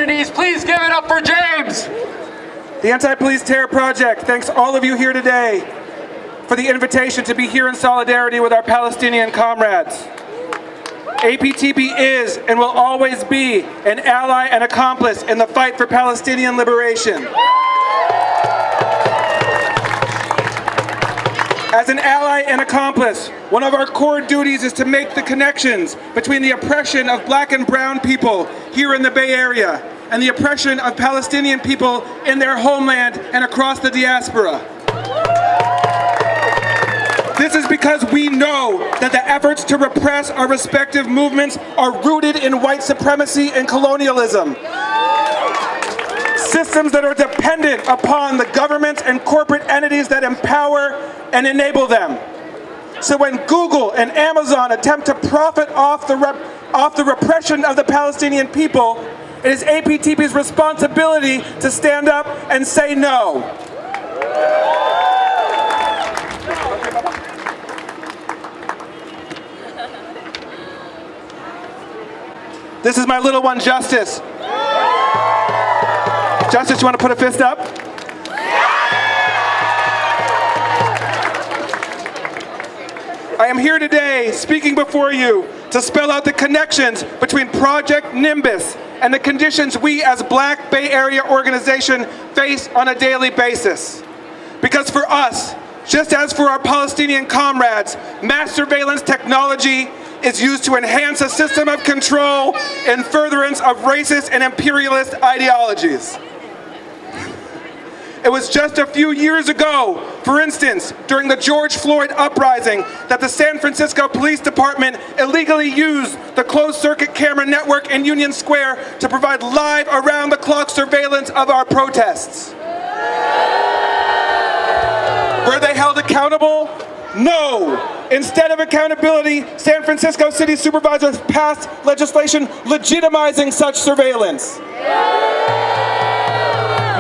communities. Please give it up for James. The Anti-Police Terror Project thanks all of you here today for the invitation to be here in solidarity with our Palestinian comrades. APTP is and will always be an ally and accomplice in the fight for Palestinian liberation. As an ally and accomplice, one of our core duties is to make the connections between the oppression of black and brown people here in the Bay Area and the oppression of Palestinian people in their homeland and across the diaspora. This is because we know that the efforts to repress our respective movements are rooted in white supremacy and colonialism. Systems that are dependent upon the governments and corporate entities that empower and enable them. So when Google and Amazon attempt to profit off the repression of the Palestinian people, it is APTP's responsibility to stand up and say no. This is my little one, Justice. Justice, you want to put a fist up? I am here today speaking before you to spell out the connections between Project Nimbus and the conditions we as Black Bay Area organization face on a daily basis. Because for us, just as for our Palestinian comrades, mass surveillance technology is used to enhance a system of control in furtherance of racist and imperialist ideologies. It was just a few years ago, for instance, during the George Floyd uprising, that the San Francisco Police Department illegally used the closed-circuit camera network in Union Square to provide live, around-the-clock surveillance of our protests. Were they held accountable? No. Instead of accountability, San Francisco City Supervisors passed legislation legitimizing such surveillance.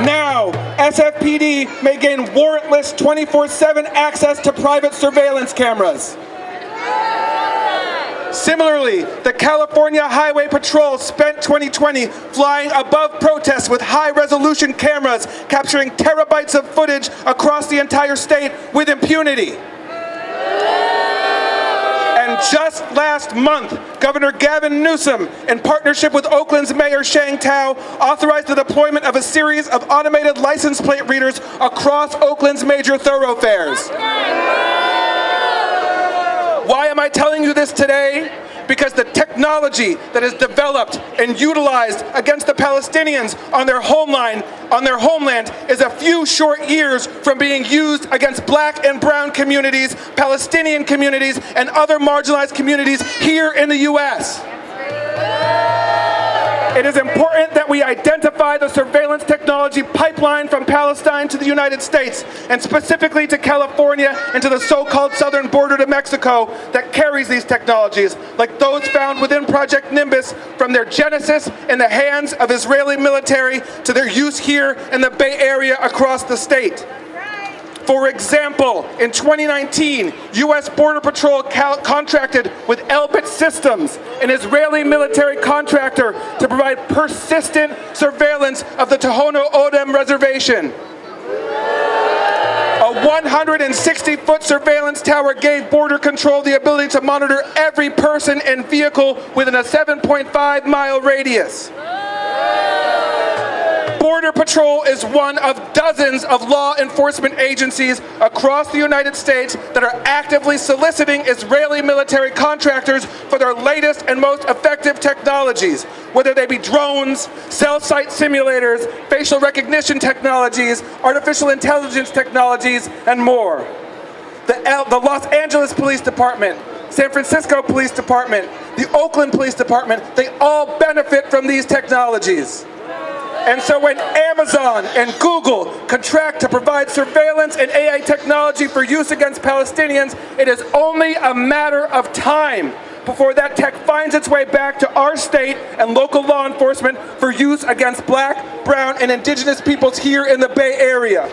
Now, SFPD may gain warrantless 24/7 access to private surveillance cameras. Similarly, the California Highway Patrol spent 2020 flying above protests with high-resolution cameras capturing terabytes of footage across the entire state with impunity. And just last month, Governor Gavin Newsom, in partnership with Oakland's Mayor Shang Tao, authorized the deployment of a series of automated license plate readers across Oakland's major thoroughfares. Why am I telling you this today? Because the technology that is developed and utilized against the Palestinians on their homeland is a few short years from being used against black and brown communities, Palestinian communities, and other marginalized communities here in the U.S. It is important that we identify the surveillance technology pipeline from Palestine to the United States, and specifically to California and to the so-called southern border to Mexico that carries these technologies, like those found within Project Nimbus, from their genesis in the hands of Israeli military to their use here in the Bay Area across the state. For example, in 2019, U.S. Border Patrol contracted with Elbit Systems, an Israeli military contractor, to provide persistent surveillance of the Tohono O'odham Reservation. A 160-foot surveillance tower gave Border Control the ability to monitor every person and vehicle within a 7.5-mile radius. Border Patrol is one of dozens of law enforcement agencies across the United States that are actively soliciting Israeli military contractors for their latest and most effective technologies, whether they be drones, cell site simulators, facial recognition technologies, artificial intelligence technologies, and more. The Los Angeles Police Department, San Francisco Police Department, the Oakland Police Department, they all benefit from these technologies. And so when Amazon and Google contract to provide surveillance and AI technology for use against Palestinians, it is only a matter of time before that tech finds its way back to our state and local law enforcement for use against black, brown, and indigenous peoples here in the Bay Area.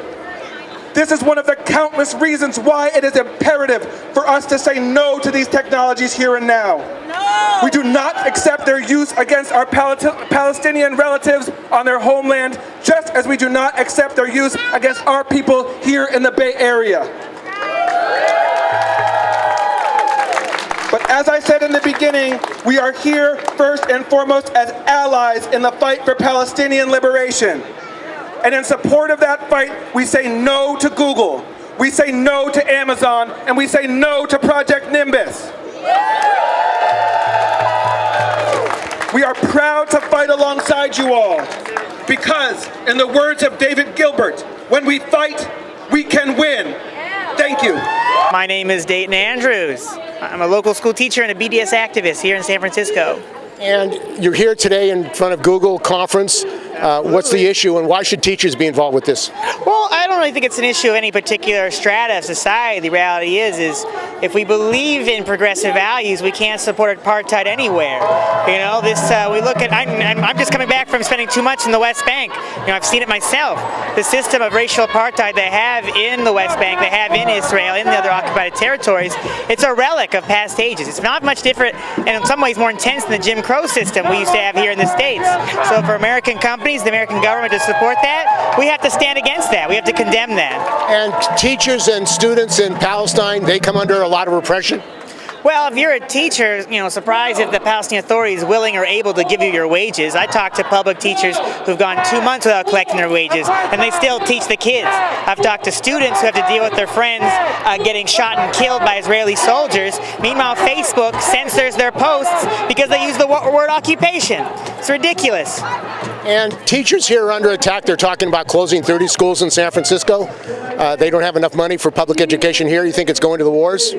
This is one of the countless reasons why it is imperative for us to say no to these technologies here and now. No! We do not accept their use against our Palestinian relatives on their homeland, just as we do not accept their use against our people here in the Bay Area. But as I said in the beginning, we are here first and foremost as allies in the fight for Palestinian liberation. And in support of that fight, we say no to Google, we say no to Amazon, and we say no to Project Nimbus. We are proud to fight alongside you all, because, in the words of David Gilbert, when we fight, we can win. Thank you. My name is Dayton Andrews. I'm a local school teacher and a BDS activist here in San Francisco. And you're here today in front of Google conference. What's the issue, and why should teachers be involved with this? Well, I don't really think it's an issue of any particular strata of society. The reality is if we believe in progressive values, we can't support apartheid anywhere. You know, we look at. I'm just coming back from spending too much in the West Bank. You know, I've seen it myself. The system of racial apartheid they have in the West Bank, they have in Israel, in the other occupied territories. It's a relic of past ages. It's not much different, and in some ways more intense than the Jim Crow system we used to have here in the States. So for American companies, the American government to support that, we have to stand against that. We have to condemn that. And teachers and students in Palestine, they come under a lot of repression? Well, if you're a teacher, you know, surprised if the Palestinian Authority is willing or able to give you your wages. I talk to public teachers who've gone 2 months without collecting their wages, and they still teach the kids. I've talked to students who have to deal with their friends getting shot and killed by Israeli soldiers. Meanwhile, Facebook censors their posts because they use the word occupation. It's ridiculous. And teachers here are under attack. They're talking about closing 30 schools in San Francisco. They don't have enough money for public education here. You think it's going to the wars?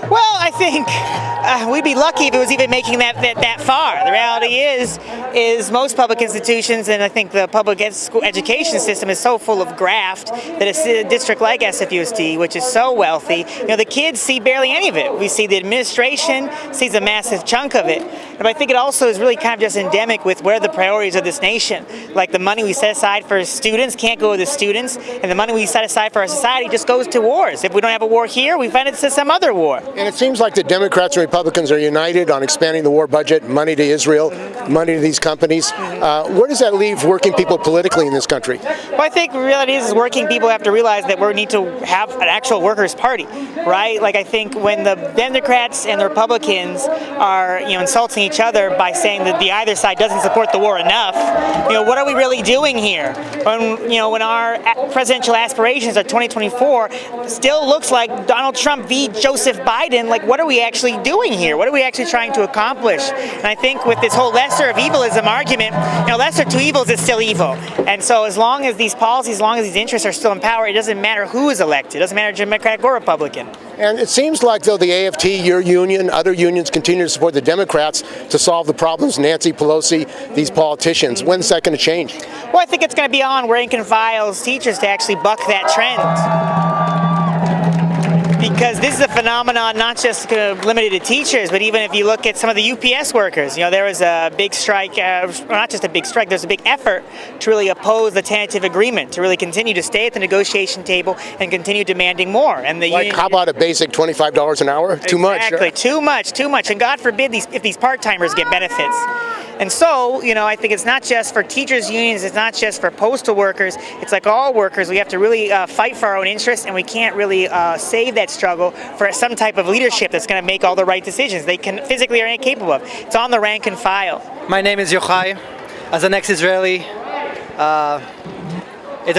Well, I think we'd be lucky if it was even making that far. The reality is most public institutions, and I think the public school education system is so full of graft that a district like SFUSD, which is so wealthy, you know, the kids see barely any of it. We see the administration sees a massive chunk of it. But I think it also is really kind of just endemic with where the priorities of this nation. Like the money we set aside for students can't go to the students, and the money we set aside for our society just goes to wars. If we don't have a war here, we find it to some other war. And it seems like the Democrats and Republicans are united on expanding the war budget, money to Israel, money to these companies. Where does that leave working people politically in this country? Well, I think the reality is working people have to realize that we need to have an actual workers' party, right? Like I think when the Democrats and the Republicans are, you know, insulting each other by saying that the either side doesn't support the war enough, you know, what are we really doing here? When our presidential aspirations are 2024 still looks like Donald Trump v. Joseph Biden, like what are we actually doing here? What are we actually trying to accomplish? And I think with this whole lesser of evilism argument, you know, lesser two evils is still evil. And so as long as these policies, as long as these interests are still in power, it doesn't matter who is elected. It doesn't matter Democratic or Republican. And it seems like, though, the AFT, your union, other unions continue to support the Democrats to solve the problems, Nancy Pelosi, these politicians. When's that going to change? Well, I think it's going to be on rank and file's teachers to actually buck that trend. Because this is a phenomenon not just limited to teachers, but even if you look at some of the UPS workers, you know, there was a big strike, not just a big strike, there's a big effort to really oppose the tentative agreement, to really continue to stay at the negotiation table and continue demanding more. And the union, how about a basic $25 an hour? Too much. Exactly, too much. And God forbid if these part-timers get benefits. And so, you know, I think it's not just for teachers' unions, it's not just for postal workers, it's like all workers. We have to really fight for our own interests, and we can't really save that struggle for some type of leadership that's going to make all the right decisions they can physically are incapable of. It's on the rank and file. My name is Yochai. As an ex-Israeli, it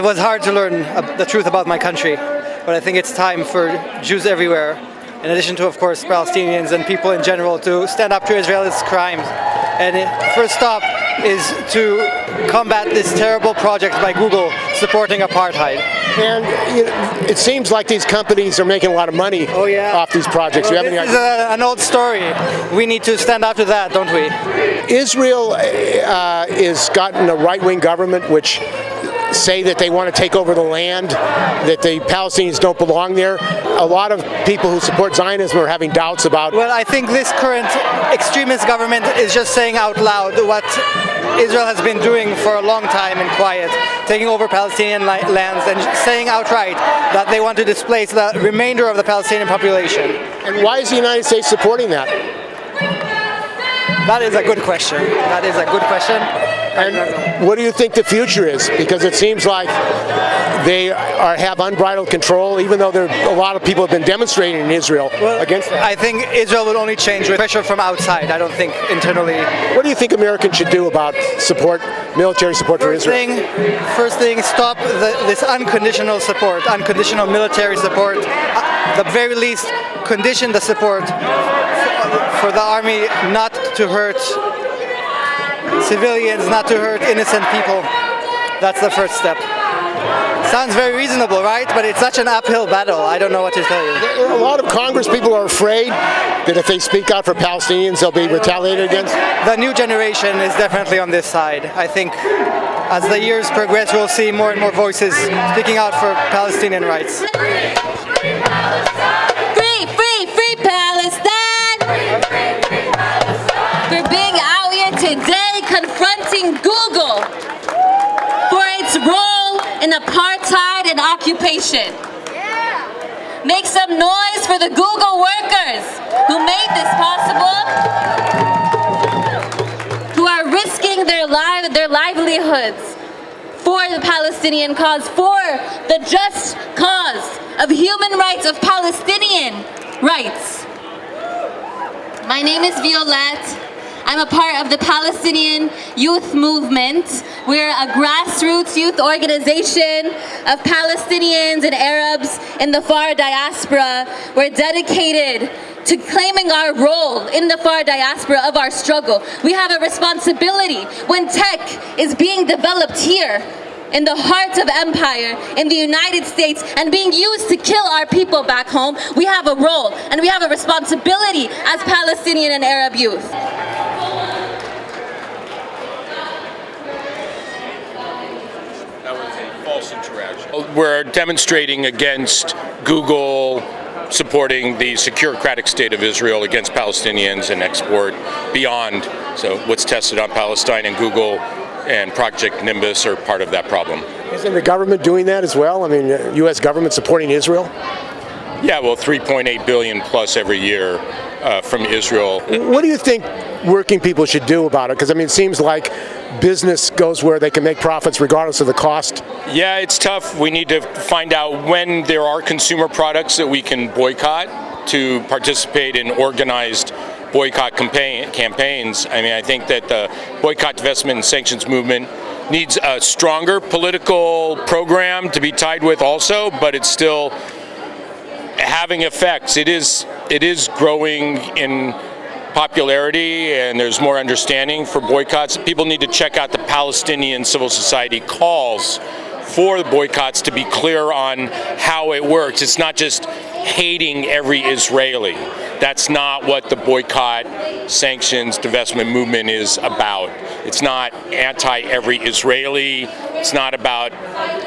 was hard to learn the truth about my country, but I think it's time for Jews everywhere, in addition to, of course, Palestinians and people in general, to stand up to Israel's crimes. And first stop is to combat this terrible project by Google supporting apartheid. And you know, it seems like these companies are making a lot of money off these projects. Well, this is an old story. We need to stand up to that, don't we? Israel is gotten a right-wing government which say that they want to take over the land, that the Palestinians don't belong there. A lot of people who support Zionism are having doubts about. Well, I think this current extremist government is just saying out loud what Israel has been doing for a long time in quiet, taking over Palestinian lands and saying outright that they want to displace the remainder of the Palestinian population. And why is the United States supporting that? That is a good question. That is a good question. And what do you think the future is? Because it seems like they have unbridled control, even though a lot of people have been demonstrating in Israel against that. I think Israel will only change with pressure from outside. I don't think internally. What do you think Americans should do about military support for Israel? First thing, stop this unconditional support, unconditional military support. At the very least, condition the support for the army not to hurt civilians, not to hurt innocent people. That's the first step. Sounds very reasonable, right? But it's such an uphill battle. I don't know what to tell you. A lot of Congress people are afraid that if they speak out for Palestinians, they'll be retaliated against. The new generation is definitely on this side. I think as the years progress, we'll see more and more voices speaking out for Palestinian rights. Free, free, free Palestine! We're being out here today confronting Google for its role in apartheid and occupation. Make some noise for the Google workers who made this possible, who are risking their livelihoods for the Palestinian cause, for the just cause of human rights, of Palestinian rights. My name is Violette. I'm a part of the Palestinian Youth Movement. We're a grassroots youth organization of Palestinians and Arabs in the far diaspora. We're dedicated to claiming our role in the far diaspora of our struggle. We have a responsibility when tech is being developed here in the heart of empire in the United States and being used to kill our people back home. We have a role and we have a responsibility as Palestinian and Arab youth. That was a false interaction. We're demonstrating against Google supporting the securocratic state of Israel against Palestinians and export beyond. So what's tested on Palestine, and Google and Project Nimbus are part of that problem. Isn't the government doing that as well? I mean, U.S. government supporting Israel? Yeah, well, 3.8 billion plus every year from Israel. What do you think working people should do about it? Because, I mean, it seems like business goes where they can make profits regardless of the cost. Yeah, it's tough. We need to find out when there are consumer products that we can boycott to participate in organized boycott campaigns. I mean, I think that the boycott, divestment, and sanctions movement needs a stronger political program to be tied with also, but it's still having effects. It is growing in popularity, and there's more understanding for boycotts. People need to check out the Palestinian civil society calls for the boycotts to be clear on how it works. It's not just hating every Israeli. That's not what the boycott, sanctions, divestment movement is about. It's not anti-every Israeli. It's not about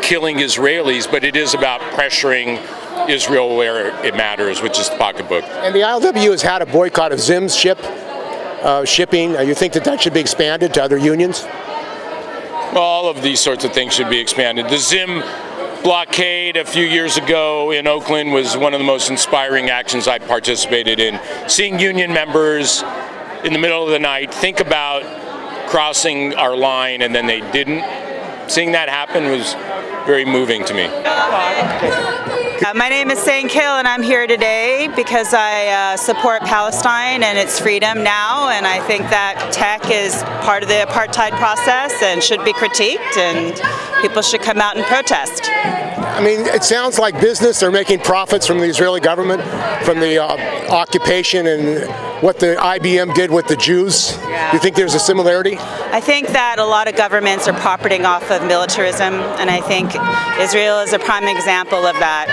killing Israelis, but it is about pressuring Israel where it matters, which is the pocketbook. And the ILW has had a boycott of Zim's shipping. You think that should be expanded to other unions? Well, all of these sorts of things should be expanded. The Zim blockade a few years ago in Oakland was one of the most inspiring actions I participated in. Seeing union members in the middle of the night think about crossing our line and then they didn't. Seeing that happen was very moving to me. My name is Sang Kill, and I'm here today because I support Palestine and its freedom now, and I think that tech is part of the apartheid process and should be critiqued, and people should come out and protest. I mean, it sounds like business are making profits from the Israeli government, from the occupation and what the IBM did with the Jews. Yeah. Do you think there's a similarity? I think that a lot of governments are profiting off of militarism, and I think Israel is a prime example of that.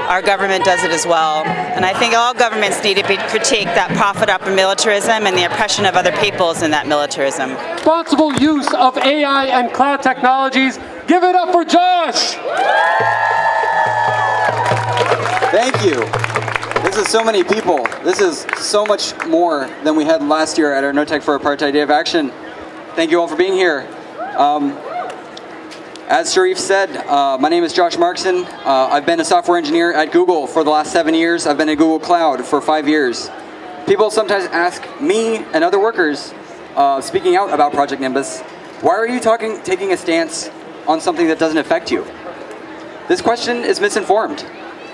Our government does it as well. And I think all governments need to be critiqued that profit off of militarism and the oppression of other peoples in that militarism. Responsible use of AI and cloud technologies. Give it up for Josh! Thank you. This is so many people. This is so much more than we had last year at our No Tech for Apartheid Day of Action. Thank you all for being here. As Sharif said, my name is Josh Markson. I've been a software engineer at Google for the last 7 years. I've been at Google Cloud for 5 years. People sometimes ask me and other workers, speaking out about Project Nimbus, why are you taking a stance on something that doesn't affect you? This question is misinformed.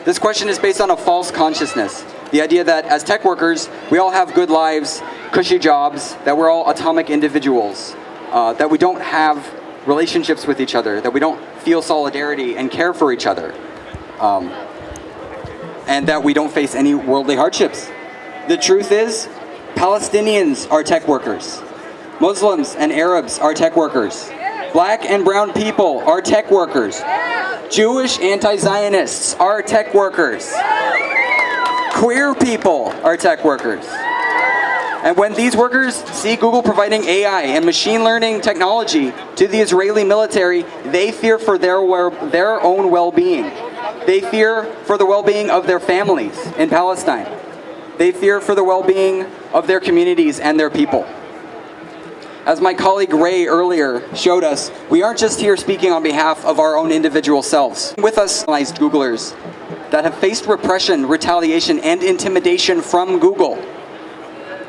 This question is based on a false consciousness. The idea that as tech workers, we all have good lives, cushy jobs, that we're all atomic individuals, that we don't have relationships with each other, that we don't feel solidarity and care for each other, and that we don't face any worldly hardships. The truth is, Palestinians are tech workers. Muslims and Arabs are tech workers. Black and brown people are tech workers. Jewish anti-Zionists are tech workers. Queer people are tech workers. And when these workers see Google providing AI and machine learning technology to the Israeli military, they fear for their own well-being. They fear for the well-being of their families in Palestine. They fear for the well-being of their communities and their people. As my colleague Ray earlier showed us, we aren't just here speaking on behalf of our own individual selves. With us, Googlers that have faced repression, retaliation, and intimidation from Google.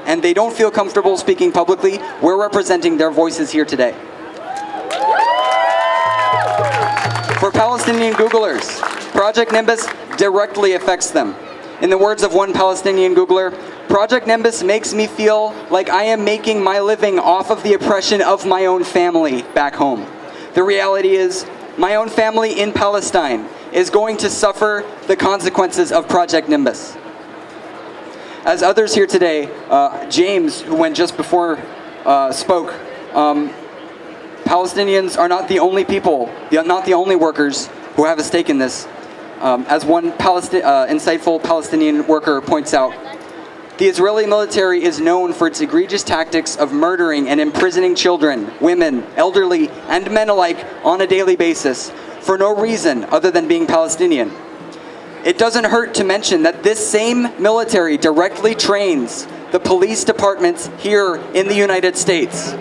And they don't feel comfortable speaking publicly. We're representing their voices here today. For Palestinian Googlers, Project Nimbus directly affects them. In the words of one Palestinian Googler, Project Nimbus makes me feel like I am making my living off of the oppression of my own family back home. The reality is, my own family in Palestine is going to suffer the consequences of Project Nimbus. As others here today, James, who went just before, spoke, Palestinians are not the only people, not the only workers who have a stake in this. As one insightful Palestinian worker points out, the Israeli military is known for its egregious tactics of murdering and imprisoning children, women, elderly, and men alike on a daily basis for no reason other than being Palestinian. It doesn't hurt to mention that this same military directly trains the police departments here in the United States.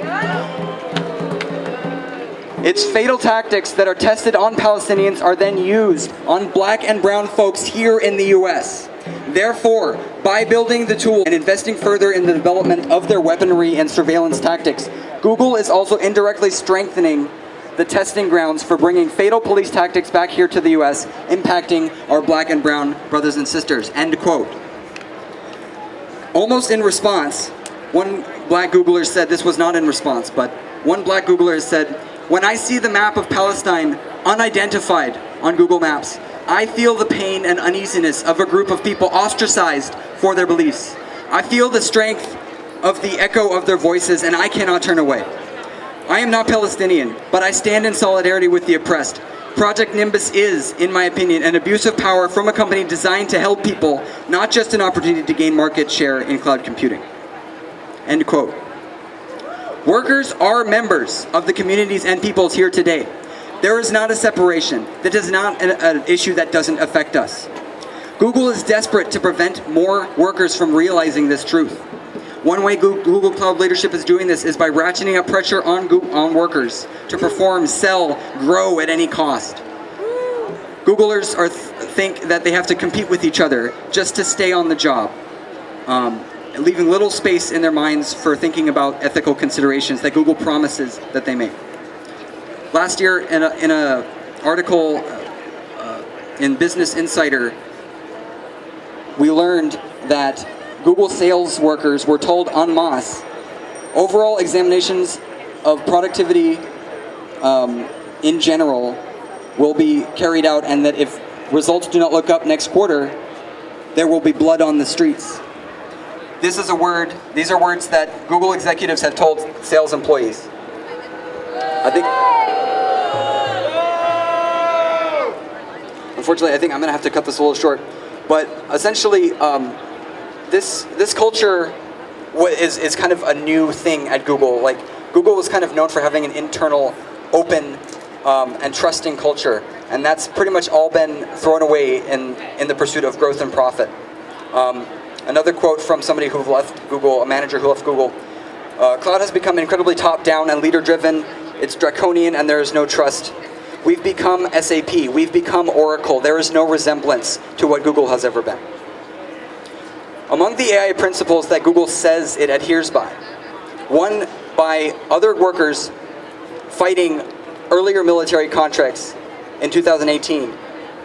Its fatal tactics that are tested on Palestinians are then used on black and brown folks here in the US. Therefore, by building the tool and investing further in the development of their weaponry and surveillance tactics, Google is also indirectly strengthening the testing grounds for bringing fatal police tactics back here to the US, impacting our black and brown brothers and sisters. End quote. Almost in response, one black Googler said, this was not in response, but one black Googler said, "When I see the map of Palestine unidentified on Google Maps, I feel the pain and uneasiness of a group of people ostracized for their beliefs. I feel the strength of the echo of their voices, and I cannot turn away. I am not Palestinian, but I stand in solidarity with the oppressed. Project Nimbus is, in my opinion, an abuse of power from a company designed to help people, not just an opportunity to gain market share in cloud computing." End quote. Workers are members of the communities and peoples here today. There is not a separation. That is not an issue that doesn't affect us. Google is desperate to prevent more workers from realizing this truth. One way Google Cloud leadership is doing this is by ratcheting up pressure on workers to perform, sell, grow at any cost. Googlers think that they have to compete with each other just to stay on the job, leaving little space in their minds for thinking about ethical considerations that Google promises that they make. Last year, in an article in Business Insider, we learned that Google sales workers were told en masse overall examinations of productivity in general will be carried out, and that if results do not look up next quarter, there will be blood on the streets. These are words that Google executives have told sales employees. Unfortunately, I think I'm going to have to cut this a little short. But essentially, this culture is kind of a new thing at Google. Like, Google was kind of known for having an internal, open, and trusting culture. And that's pretty much all been thrown away in the pursuit of growth and profit. Another quote from somebody who left Google, a manager who left Google, "Cloud has become incredibly top-down and leader-driven. It's draconian and there is no trust. We've become SAP, we've become Oracle. There is no resemblance to what Google has ever been." Among the AI principles that Google says it adheres by, one by other workers fighting earlier military contracts in 2018,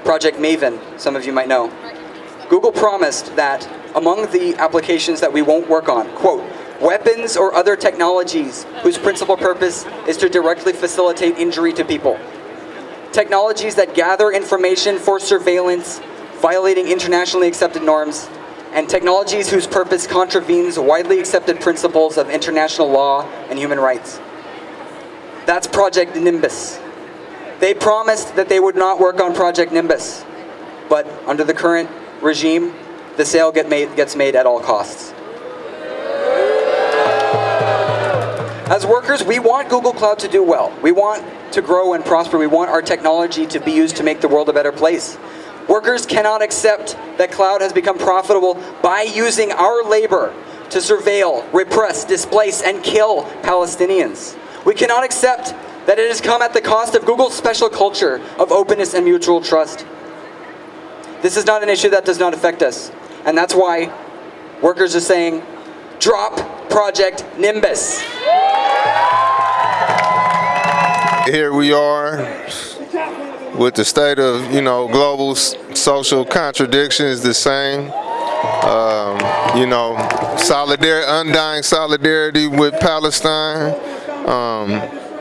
Project Maven, some of you might know. Google promised that among the applications that we won't work on, quote, weapons or other technologies whose principal purpose is to directly facilitate injury to people. Technologies that gather information for surveillance, violating internationally accepted norms, and technologies whose purpose contravenes widely accepted principles of international law and human rights. That's Project Nimbus. They promised that they would not work on Project Nimbus, but under the current regime, the sale gets made at all costs. As workers, we want Google Cloud to do well. We want to grow and prosper. We want our technology to be used to make the world a better place. Workers cannot accept that cloud has become profitable by using our labor to surveil, repress, displace, and kill Palestinians. We cannot accept that it has come at the cost of Google's special culture of openness and mutual trust. This is not an issue that does not affect us. And that's why workers are saying, drop Project Nimbus. Here we are with the state of, global social contradictions the same. Undying solidarity with Palestine,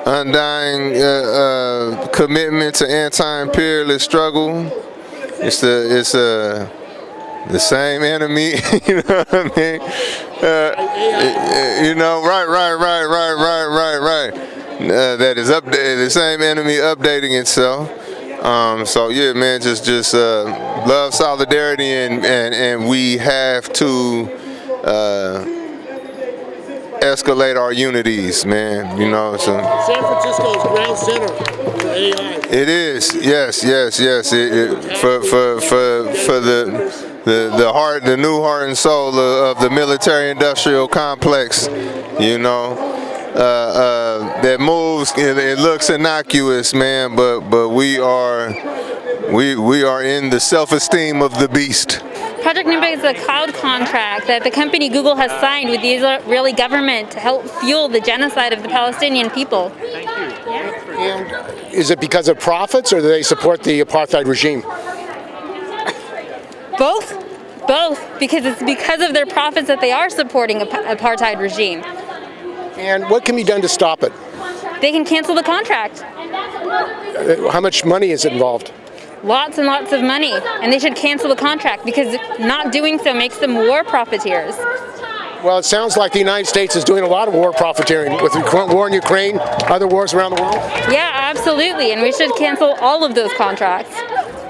undying commitment to anti-imperialist struggle. It's the same enemy, you know what I mean? Right. That is the same enemy updating itself. So yeah, man, just love solidarity, and we have to escalate our unities, man. So San Francisco's ground center for AI. it is, yes. For the new heart and soul of the military-industrial complex, that moves. It looks innocuous, man, but we are in the self-esteem of the beast. Project Nimbus is a cloud contract that the company Google has signed with the Israeli government to help fuel the genocide of the Palestinian people. Thank you. And is it because of profits, or do they support the apartheid regime? Both, because it's because of their profits that they are supporting apartheid regime. And what can be done to stop it? They can cancel the contract. How much money is involved? Lots and lots of money, and they should cancel the contract because not doing so makes them war profiteers. Well, it sounds like the United States is doing a lot of war profiteering with the war in Ukraine, other wars around the world. Yeah, absolutely, and we should cancel all of those contracts.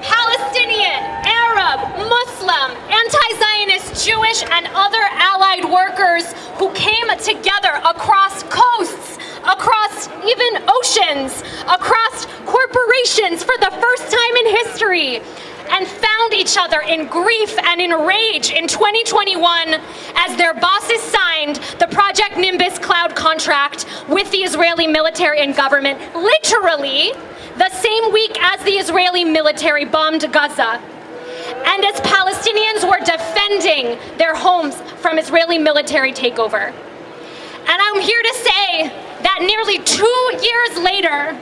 Palestinian, Arab, Muslim, anti-Zionist, Jewish, and other allied workers who came together across coasts, across even oceans, across corporations for the first time in history, and found each other in grief and in rage in 2021 as their bosses signed the Project Nimbus cloud contract with the Israeli military and government, literally the same week as the Israeli military bombed Gaza. And as Palestinians were defending their homes from Israeli military takeover. And I'm here to say that nearly 2 years later,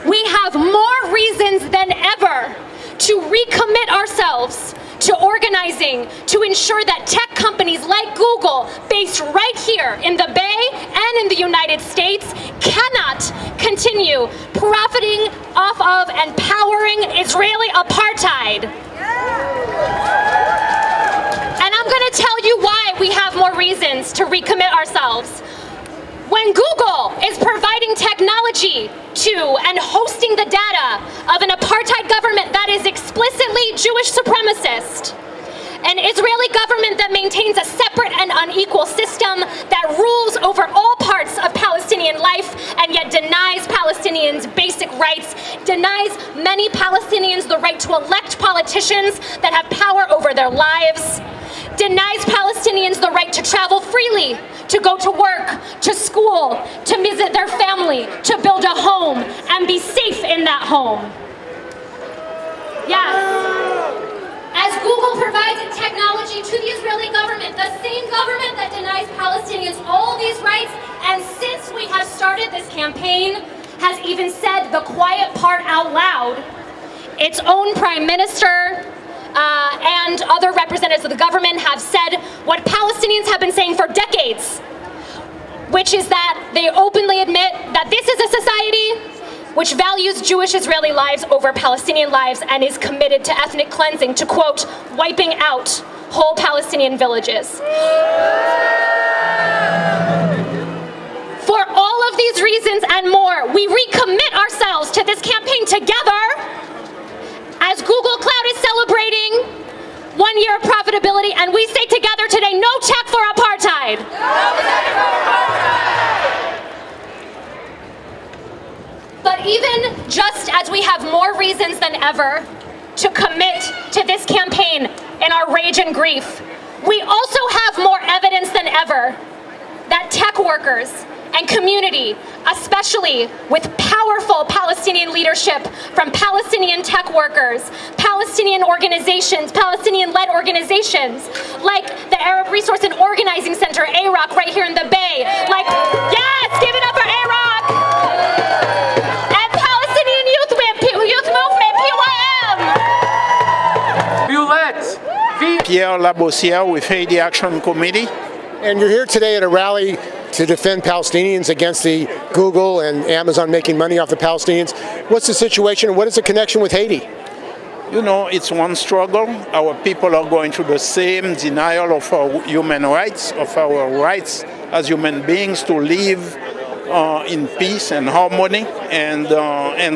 we have more reasons than ever to recommit ourselves to organizing to ensure that tech companies like Google, based right here in the Bay and in the United States, cannot continue profiting off of and powering Israeli apartheid. And I'm going to tell you why we have more reasons to recommit ourselves. When Google is providing technology to and hosting the data of an apartheid government that is explicitly Jewish supremacist, an Israeli government that maintains a separate and unequal system that rules over all parts of Palestinian life and yet denies Palestinians basic rights, denies many Palestinians the right to elect politicians that have power over their lives, denies Palestinians the right to travel freely, to go to work, to school, to visit their family, to build a home, and be safe in that home. Yes. As Google provides technology to the Israeli government, the same government that denies Palestinians all these rights and since we have started this campaign, has even said the quiet part out loud. Its own prime minister and other representatives of the government have said what Palestinians have been saying for decades, which is that they openly admit that this is a society which values Jewish Israeli lives over Palestinian lives and is committed to ethnic cleansing, to quote, wiping out whole Palestinian villages. For all of these reasons and more, we recommit ourselves to this campaign together as Google Cloud is celebrating 1 year of profitability, and we say together today, no check for apartheid. No check for apartheid. But even just as we have more reasons than ever to commit to this campaign in our rage and grief, we also have more evidence than ever that tech workers and community, especially with powerful Palestinian leadership from Palestinian tech workers, Palestinian organizations, Palestinian-led organizations, like the Arab Resource and Organizing Center, AROC, right here in the Bay. Like, yes, give it up for AROC! And Palestinian Youth Movement, PYM! Pierre Labossière with Haiti Action Committee. And you're here today at a rally to defend Palestinians against the Google and Amazon making money off the Palestinians. What's the situation and what is the connection with Haiti? You know, it's one struggle. Our people are going through the same denial of our human rights, of our rights as human beings to live in peace and harmony, and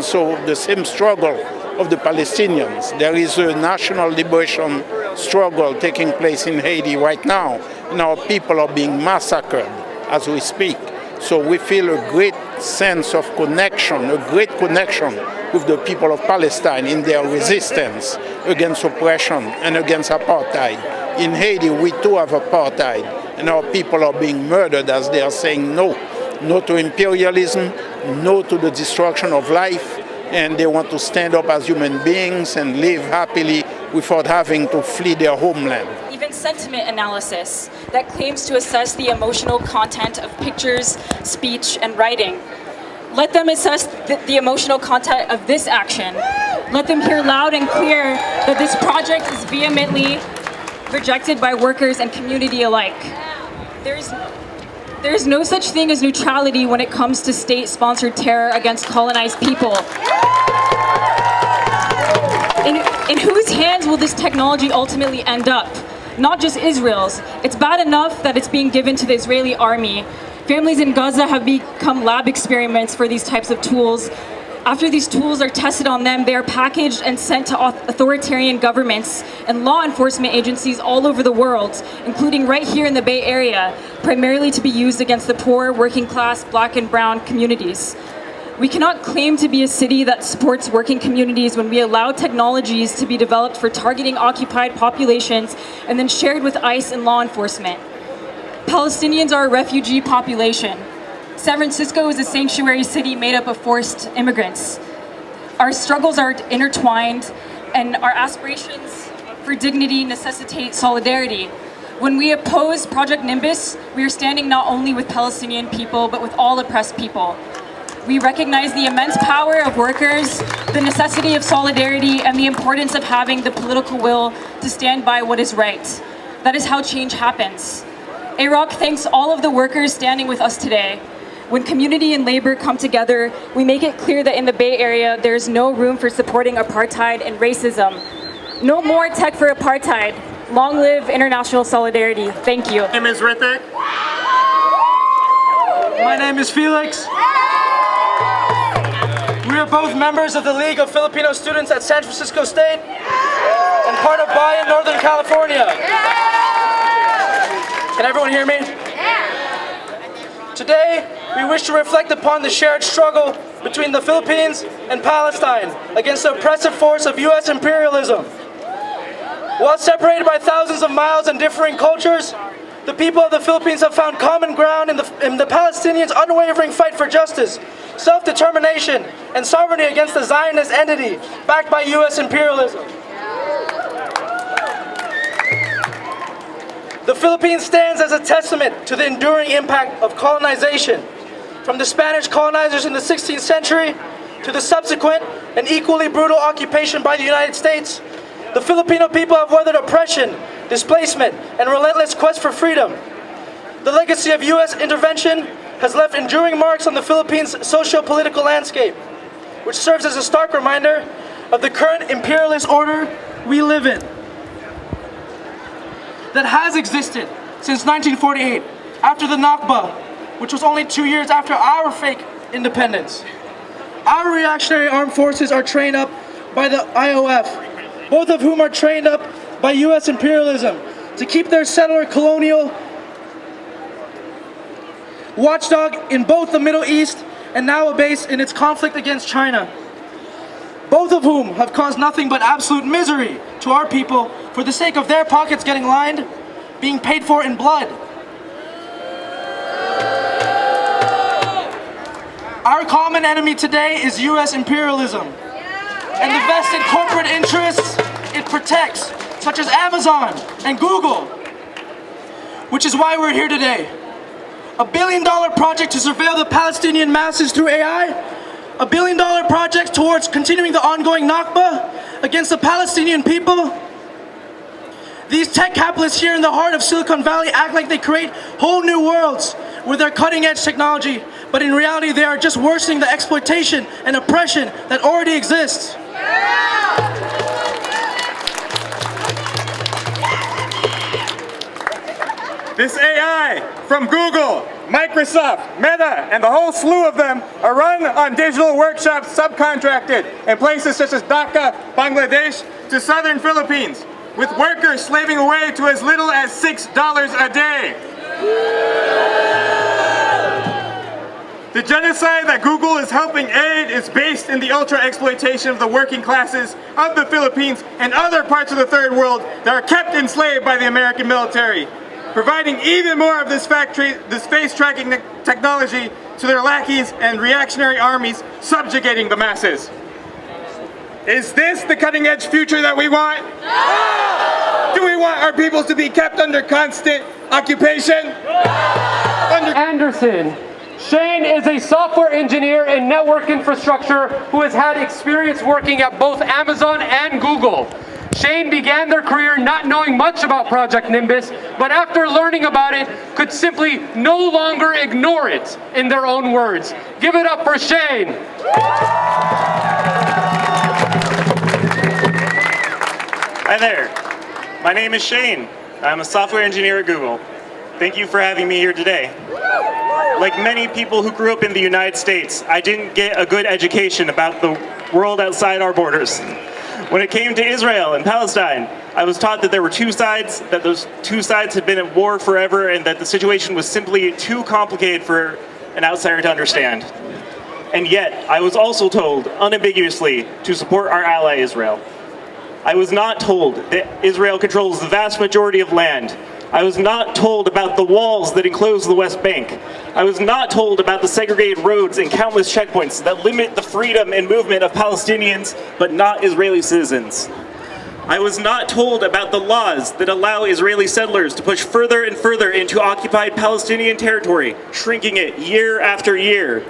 so the same struggle of the Palestinians. There is a national liberation struggle taking place in Haiti right now, and our people are being massacred as we speak. So we feel a great sense of connection, a great connection with the people of Palestine in their resistance against oppression and against apartheid. In Haiti, we too have apartheid, and our people are being murdered as they are saying no. No to imperialism, no to the destruction of life, and they want to stand up as human beings and live happily without having to flee their homeland. Even sentiment analysis that claims to assess the emotional content of pictures, speech, and writing. Let them assess the emotional content of this action. Let them hear loud and clear that this project is vehemently rejected by workers and community alike. There's no such thing as neutrality when it comes to state-sponsored terror against colonized people. In whose hands will this technology ultimately end up? Not just Israel's. It's bad enough that it's being given to the Israeli army. Families in Gaza have become lab experiments for these types of tools. After these tools are tested on them, they are packaged and sent to authoritarian governments and law enforcement agencies all over the world, including right here in the Bay Area, primarily to be used against the poor, working class, black and brown communities. We cannot claim to be a city that supports working communities when we allow technologies to be developed for targeting occupied populations and then shared with ICE and law enforcement. Palestinians are a refugee population. San Francisco is a sanctuary city made up of forced immigrants. Our struggles are intertwined, and our aspirations for dignity necessitate solidarity. When we oppose Project Nimbus, we are standing not only with Palestinian people, but with all oppressed people. We recognize the immense power of workers, the necessity of solidarity, and the importance of having the political will to stand by what is right. That is how change happens. AROC thanks all of the workers standing with us today. When community and labor come together, we make it clear that in the Bay Area, there is no room for supporting apartheid and racism. No more tech for apartheid. Long live international solidarity. Thank you. My name is Ritik. My name is Felix. We are both members of the League of Filipino Students at San Francisco State and part of BAI in Northern California. Can everyone hear me? Today, we wish to reflect upon the shared struggle between the Philippines and Palestine against the oppressive force of U.S. imperialism. While separated by thousands of miles and differing cultures, the people of the Philippines have found common ground in the Palestinians' unwavering fight for justice, self-determination, and sovereignty against the Zionist entity backed by U.S. imperialism. The Philippines stands as a testament to the enduring impact of colonization. From the Spanish colonizers in the 16th century to the subsequent and equally brutal occupation by the United States, the Filipino people have weathered oppression, displacement, and relentless quest for freedom. The legacy of U.S. intervention has left enduring marks on the Philippines' socio-political landscape, which serves as a stark reminder of the current imperialist order we live in, that has existed since 1948, after the Nakba, which was only 2 years after our fake independence. Our reactionary armed forces are trained up by the IOF, both of whom are trained up by U.S. imperialism to keep their settler colonial watchdog in both the Middle East and now a base in its conflict against China. Both of whom have caused nothing but absolute misery to our people for the sake of their pockets getting lined, being paid for in blood. Our common enemy today is U.S. imperialism and the vested corporate interests it protects, such as Amazon and Google, which is why we're here today. $1 billion project to surveil the Palestinian masses through AI, $1 billion project towards continuing the ongoing Nakba against the Palestinian people. These tech capitalists here in the heart of Silicon Valley act like they create whole new worlds with their cutting-edge technology, but in reality they are just worsening the exploitation and oppression that already exists. This AI from Google, Microsoft, Meta, and the whole slew of them are run on digital workshops subcontracted in places such as Dhaka, Bangladesh, to southern Philippines, with workers slaving away to as little as $6 a day. The genocide that Google is helping aid is based in the ultra-exploitation of the working classes of the Philippines and other parts of the third world that are kept enslaved by the American military, providing even more of this face tracking technology to their lackeys and reactionary armies, subjugating the masses. Is this the cutting-edge future that we want? No! Do we want our peoples to be kept under constant occupation? Anderson. Shane is a software engineer in network infrastructure who has had experience working at both Amazon and Google. Shane began their career not knowing much about Project Nimbus, but after learning about it, could simply no longer ignore it, in their own words. Give it up for Shane. Hi there. My name is Shane. I'm a software engineer at Google. Thank you for having me here today. Like many people who grew up in the United States, I didn't get a good education about the world outside our borders. When it came to Israel and Palestine, I was taught that there were two sides, that those two sides had been at war forever, and that the situation was simply too complicated for an outsider to understand. And yet, I was also told, unambiguously, to support our ally Israel. I was not told that Israel controls the vast majority of land. I was not told about the walls that enclose the West Bank. I was not told about the segregated roads and countless checkpoints that limit the freedom and movement of Palestinians, but not Israeli citizens. I was not told about the laws that allow Israeli settlers to push further and further into occupied Palestinian territory, shrinking it year after year.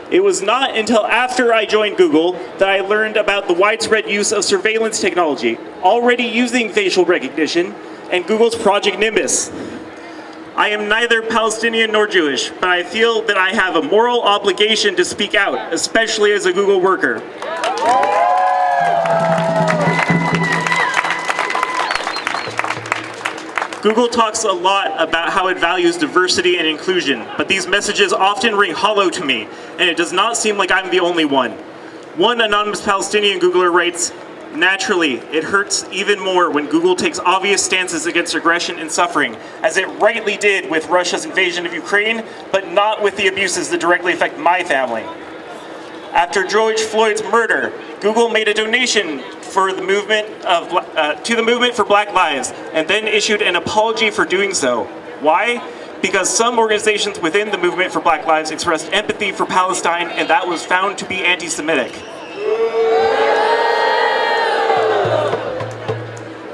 It was not until after I joined Google that I learned about the widespread use of surveillance technology, already using facial recognition, and Google's Project Nimbus. I am neither Palestinian nor Jewish, but I feel that I have a moral obligation to speak out, especially as a Google worker. Google talks a lot about how it values diversity and inclusion, but these messages often ring hollow to me, and it does not seem like I'm the only one. One anonymous Palestinian Googler writes, "Naturally, it hurts even more when Google takes obvious stances against aggression and suffering, as it rightly did with Russia's invasion of Ukraine, but not with the abuses that directly affect my family. After George Floyd's murder, Google made a donation for the movement to the movement for Black Lives, and then issued an apology for doing so. Why? Because some organizations within the movement for Black Lives expressed empathy for Palestine, and that was found to be anti-Semitic."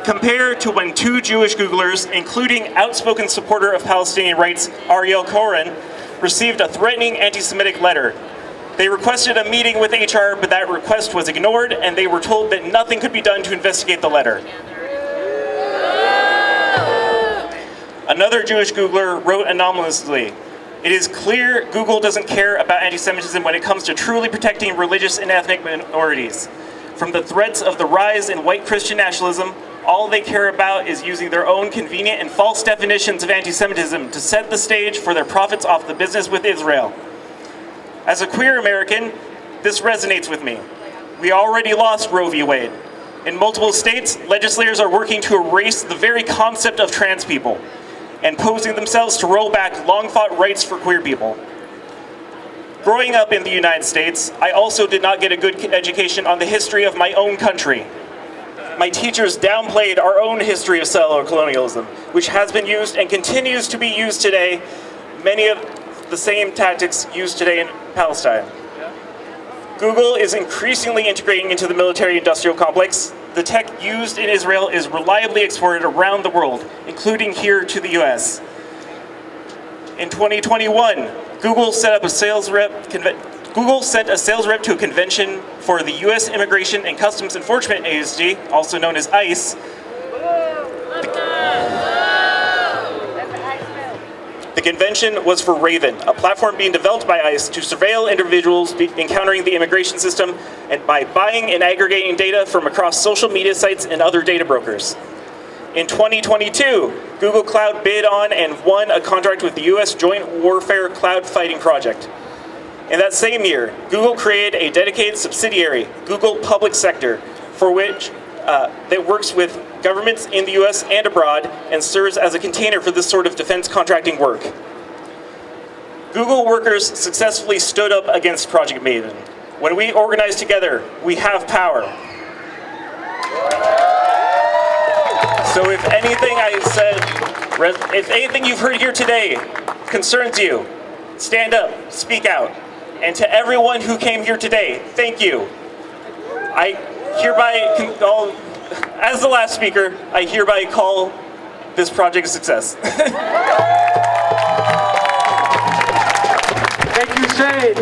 Compare to when 2 Jewish Googlers, including outspoken supporter of Palestinian rights Ariel Cohen, received a threatening anti-Semitic letter. They requested a meeting with HR, but that request was ignored, and they were told that nothing could be done to investigate the letter. Another Jewish Googler wrote anonymously, "It is clear Google doesn't care about anti-Semitism when it comes to truly protecting religious and ethnic minorities. From the threats of the rise in white Christian nationalism, all they care about is using their own convenient and false definitions of anti-Semitism to set the stage for their profits off the business with Israel." As a queer American, this resonates with me. We already lost Roe v. Wade. In multiple states, legislators are working to erase the very concept of trans people and posing themselves to roll back long-fought rights for queer people. Growing up in the United States, I also did not get a good education on the history of my own country. My teachers downplayed our own history of settler colonialism, which has been used and continues to be used today, many of the same tactics used today in Palestine. Google is increasingly integrating into the military-industrial complex. The tech used in Israel is reliably exported around the world, including here to the US. In 2021, Google sent a sales rep to a convention for the US Immigration and Customs Enforcement Agency, also known as ICE. The convention was for Raven, a platform being developed by ICE to surveil individuals encountering the immigration system and by buying and aggregating data from across social media sites and other data brokers. In 2022, Google Cloud bid on and won a contract with the US Joint Warfare Cloud Fighting Project. In that same year, Google created a dedicated subsidiary, Google Public Sector, for which that works with governments in the US and abroad and serves as a container for this sort of defense contracting work. Google workers successfully stood up against Project Maven. When we organize together, we have power. So if anything I said, if anything you've heard here today concerns you, stand up, speak out. And to everyone who came here today, thank you. I hereby, as the last speaker, I hereby call this project a success. Thank you, Shane.